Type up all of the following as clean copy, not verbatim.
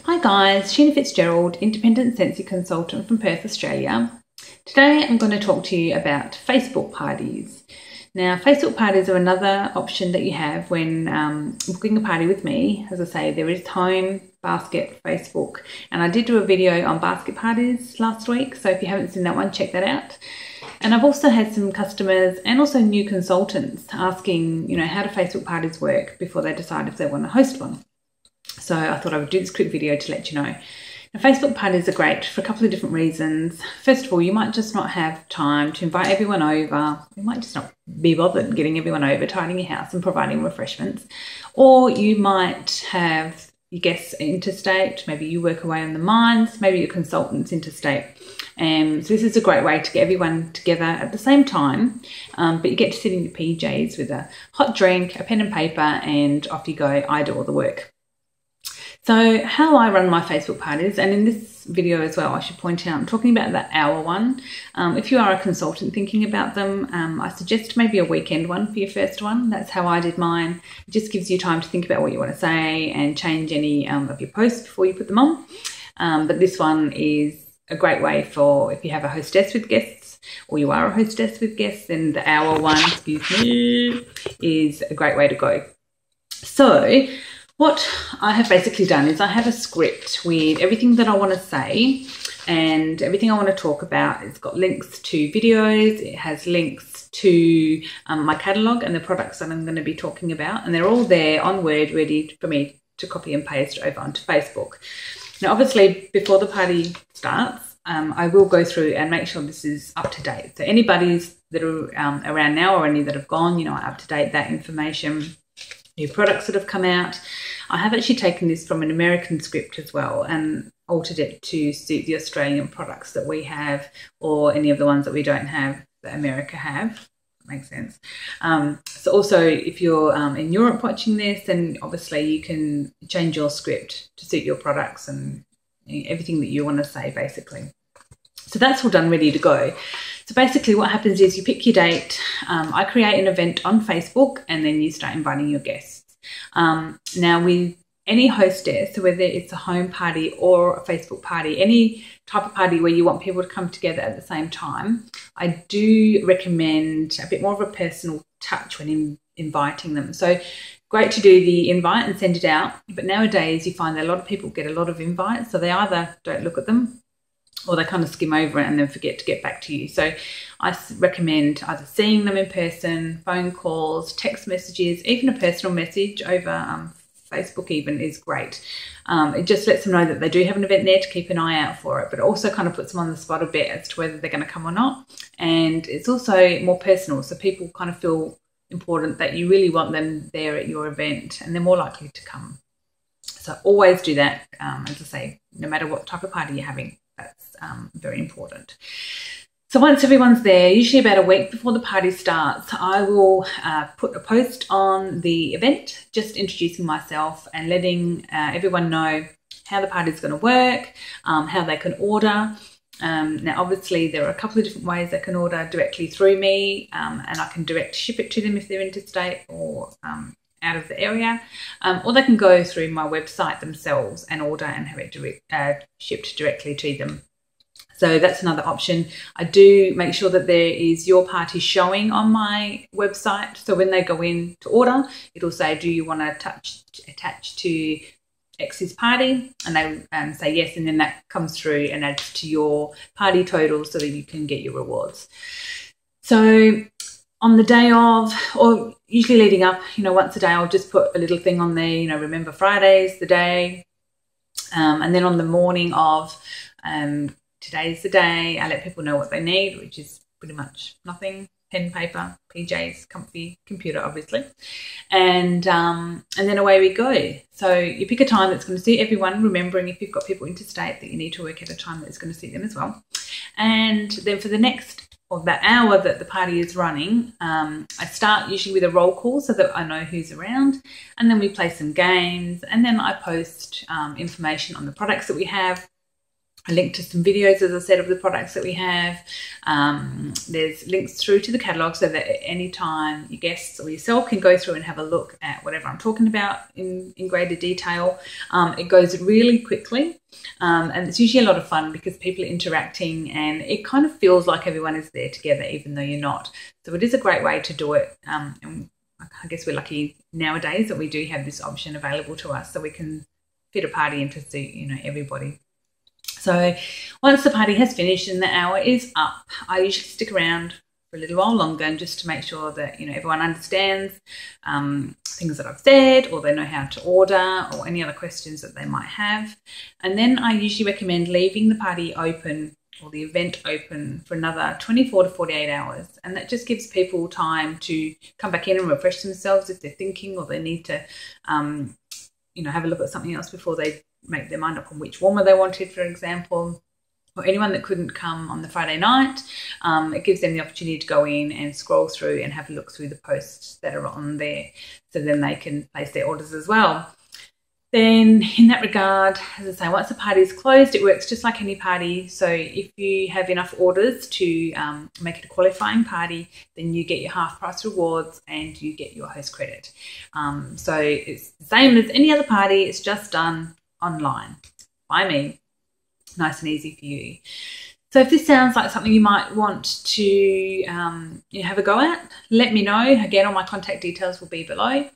Hi guys, Sheena Fitzgerald, independent Scentsy consultant from Perth, Australia. Today I'm going to talk to you about Facebook parties. Now, Facebook parties are another option that you have when booking a party with me. As I say, there is Home, Basket, Facebook, and I did do a video on basket parties last week, so if you haven't seen that one, check that out. And I've also had some customers and also new consultants asking, how do Facebook parties work before they decide if they want to host one. So I thought I would do this quick video to let you know. Now, Facebook parties are great for a couple of different reasons. First of all, you might just not have time to invite everyone over. You might just not be bothered getting everyone over, tidying your house and providing refreshments. Or you might have your guests interstate. Maybe you work away on the mines. Maybe your consultant's interstate. So this is a great way to get everyone together at the same time, but you get to sit in your PJs with a hot drink, a pen and paper, and off you go. I do all the work. So how I run my Facebook parties, and in this video as well, I should point out, I'm talking about the hour one. If you are a consultant thinking about them, I suggest maybe a weekend one for your first one. That's how I did mine. It just gives you time to think about what you want to say and change any of your posts before you put them on. But this one is a great way for if you have a hostess with guests, or you are a hostess with guests, then the hour one, is a great way to go. So what I have basically done is I have a script with everything that I want to say and everything I want to talk about. It's got links to videos, it has links to my catalogue and the products that I'm going to be talking about, and they're all there on Word ready for me to copy and paste over onto Facebook. Now obviously before the party starts, I will go through and make sure this is up to date. So anybody's that are around now or any that have gone, up to date, that information. New products that have come out. I have actually taken this from an American script as well and altered it to suit the Australian products that we have, or any of the ones that we don't have that America have. That makes sense. So also if you're in Europe watching this, then obviously you can change your script to suit your products and everything that you want to say basically. So that's all done, ready to go. So basically what happens is you pick your date, I create an event on Facebook, and then you start inviting your guests. Now with any hostess, so whether it's a home party or a Facebook party, any type of party where you want people to come together at the same time, I do recommend a bit more of a personal touch when inviting them. So great to do the invite and send it out, but nowadays you find that a lot of people get a lot of invites, so they either don't look at them or they kind of skim over it and then forget to get back to you. So I recommend either seeing them in person, phone calls, text messages, even a personal message over Facebook even is great. It just lets them know that they do have an event there to keep an eye out for it, but it also kind of puts them on the spot a bit as to whether they're going to come or not. And it's also more personal, so people kind of feel important that you really want them there at your event, and they're more likely to come. So always do that, as I say, no matter what type of party you're having. That's very important. So once everyone's there, usually about a week before the party starts, I will put a post on the event, just introducing myself and letting everyone know how the party is going to work, how they can order. Now, obviously, there are a couple of different ways they can order directly through me, and I can direct ship it to them if they're interstate or out of the area, or they can go through my website themselves and order and have it shipped directly to them. So that's another option. I do make sure that there is your party showing on my website, so when they go in to order, it'll say, do you want to attach to X's party, and they say yes, and then that comes through and adds to your party total so that you can get your rewards. So on the day of, or usually leading up, once a day, I'll just put a little thing on there, remember Friday's the day. And then on the morning of, today's the day, I let people know what they need, which is pretty much nothing: pen, paper, PJs, comfy, computer, obviously. And then away we go. So you pick a time that's going to suit everyone, remembering if you've got people interstate that you need to work at a time that's going to suit them as well. And then for the next, or that hour that the party is running, I start usually with a roll call so that I know who's around, and then we play some games, and then I post information on the products that we have, a link to some videos, as I said, of the products that we have. There's links through to the catalogue so that at any time your guests or yourself can go through and have a look at whatever I'm talking about in greater detail. It goes really quickly, and it's usually a lot of fun because people are interacting and it kind of feels like everyone is there together even though you're not. So it is a great way to do it, and I guess we're lucky nowadays that we do have this option available to us so we can fit a party in to suit, you know, everybody. So once the party has finished and the hour is up, I usually stick around for a little while longer, and just to make sure that, you know, everyone understands things that I've said, or they know how to order, or any other questions that they might have. And then I usually recommend leaving the party open, or the event open, for another 24 to 48 hours. And that just gives people time to come back in and refresh themselves if they're thinking, or they need to, you know, have a look at something else before they make their mind up on which warmer they wanted, for example. Or anyone that couldn't come on the Friday night, it gives them the opportunity to go in and scroll through and have a look through the posts that are on there, so then they can place their orders as well. Then in that regard, as I say, once the party is closed, it works just like any party. So if you have enough orders to make it a qualifying party, then you get your half price rewards and you get your host credit. So it's the same as any other party, it's just done online by me. Nice and easy for you. So if this sounds like something you might want to you know, have a go at, let me know. Again, all my contact details will be below.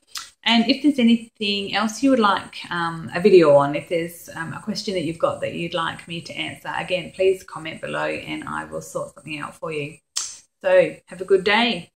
And if there's anything else you would like a video on, if there's a question that you've got that you'd like me to answer, again, please comment below and I will sort something out for you. So have a good day.